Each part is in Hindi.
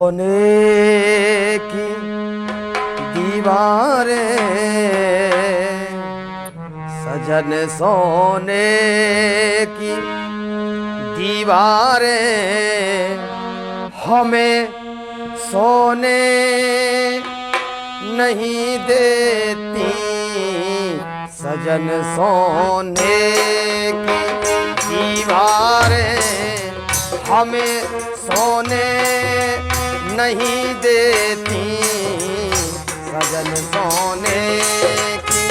सोने की दीवारें सजन, सोने की दीवारें हमें सोने नहीं देती। सजन, सोने की दीवारें हमें सोने नहीं देती। सजन, सोने की।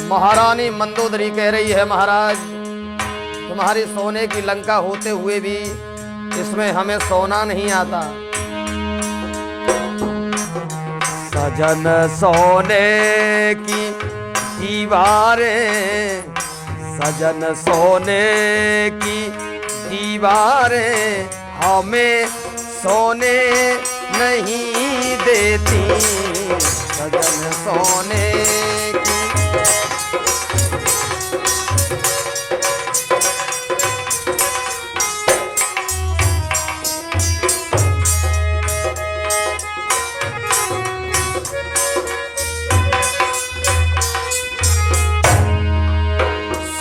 महारानी मंदोदरी कह रही है, महाराज तुम्हारी सोने की लंका होते हुए भी इसमें हमें सोना नहीं आता। सजन, सोने की दीवारें, सजन सोने की दीवारें हमें सोने नहीं देती। सजन, सोने की।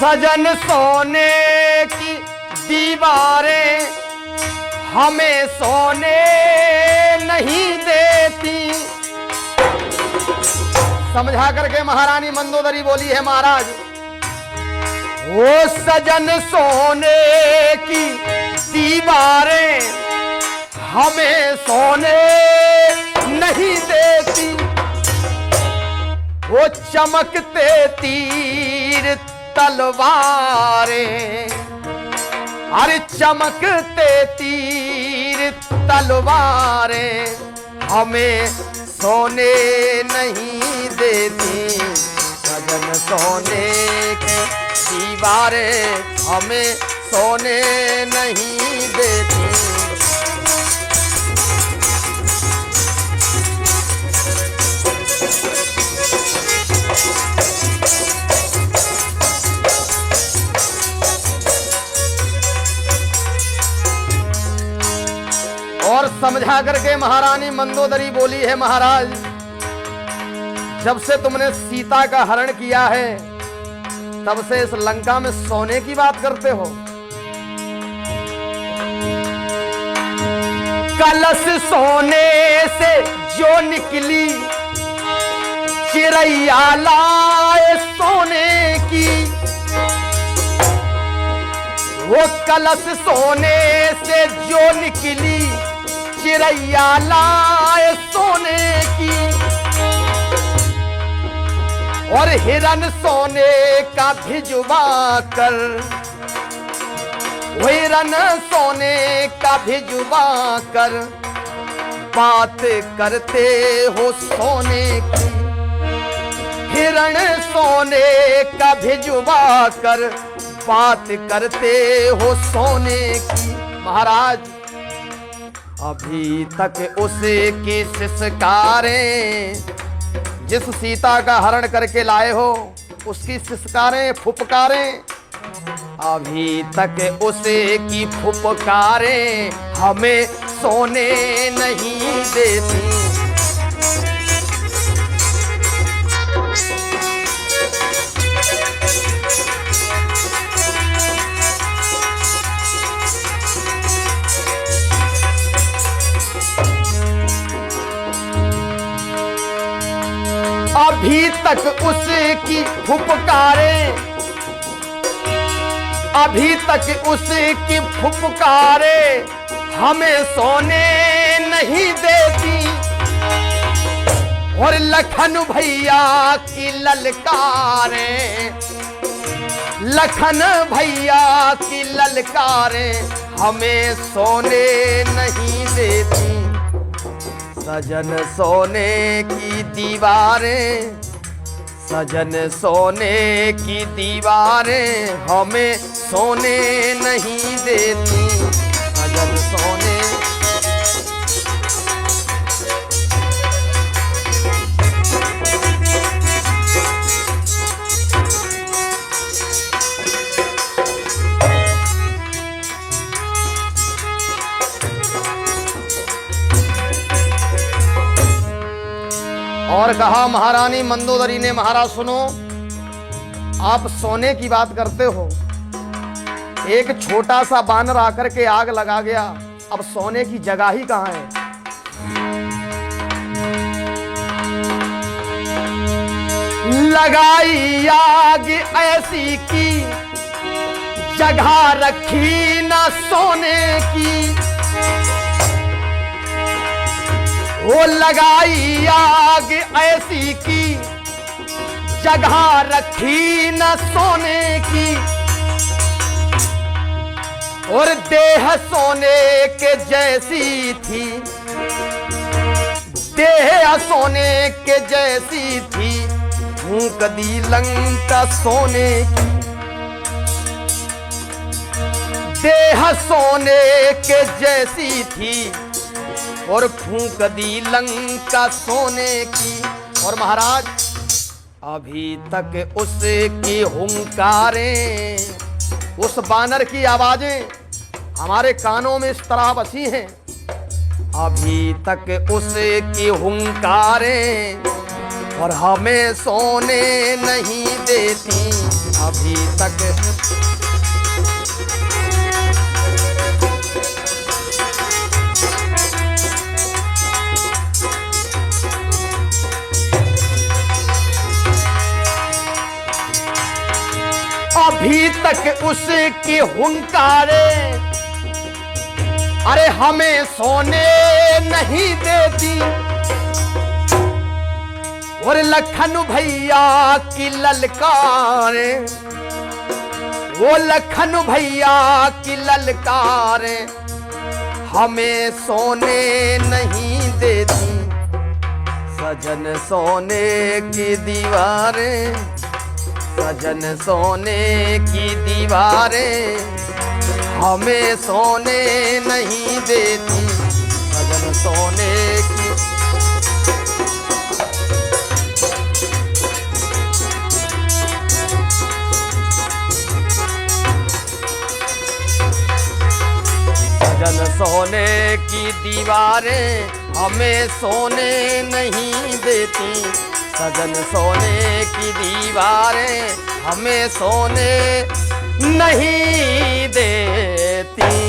सजन, सोने की दीवारें हमें सोने नहीं देती। समझा करके महारानी मंदोदरी बोली है, महाराज वो सजन सोने की दीवारें हमें सोने नहीं देती। वो चमकते तीर तलवारें, अरे चमकते तीर तलवारें हमें सोने नहीं देती। सजन, सोने की दीवारें हमें सोने नहीं देती। और समझा करके महारानी मंदोदरी बोली है, महाराज जब से तुमने सीता का हरण किया है तब से इस लंका में सोने की बात करते हो। कलश सोने से जो निकली चिरैया लाए सोने की। वो कलश सोने से जो निकली चिरैया लाए सोने की। और हिरन सोने का भिजवा कर, हिरन सोने का भिजवा कर बात करते हो सोने की। हिरन सोने का भिजवा कर बात करते हो सोने की। महाराज अभी तक उसकी सिसकारें, जिस सीता का हरण करके लाए हो उसकी सिसकारें फुफकारें, अभी तक उसकी फुफकारें हमें सोने नहीं देती। अभी तक उसकी फुफकारें, अभी तक उसकी फुफकारें हमें सोने नहीं देती। और लखन भैया की ललकारें, लखन भैया की ललकारें हमें सोने नहीं देती। सजन, सोने की दीवारें, सजन सोने की दीवारें हमें सोने नहीं देती। सजन, सोने। पर कहा महारानी मंदोदरी ने, महाराज सुनो, आप सोने की बात करते हो, एक छोटा सा बानर आकर के आग लगा गया, अब सोने की जगह ही कहां है। लगाई आग ऐसी की जगह रखी ना सोने की, वो लगाई आग ऐसी की जगह रखी न सोने की, और देह सोने के जैसी थी, देह सोने के जैसी थी, फूंक दी लंका सोने की। देह सोने के जैसी थी और फूंक दी लंका सोने की। और महाराज अभी तक उसकी हुंकारें, उस बानर की आवाजें हमारे कानों में इस तरह बसी हैं, अभी तक उसकी हुंकारें और हमें सोने नहीं देती। अभी तक अभी तक उसकी हुंकारे अरे हमें सोने नहीं देती। और लखन भैया की ललकारे, वो लखन भैया की ललकारे हमें सोने नहीं देती। सजन सोने की दीवारें, सजन सोने की दीवारें हमें सोने नहीं देती। सजन सोने की सजन सोने की दीवारें हमें सोने नहीं देती। सजन सोने की दीवारें हमें सोने नहीं देती।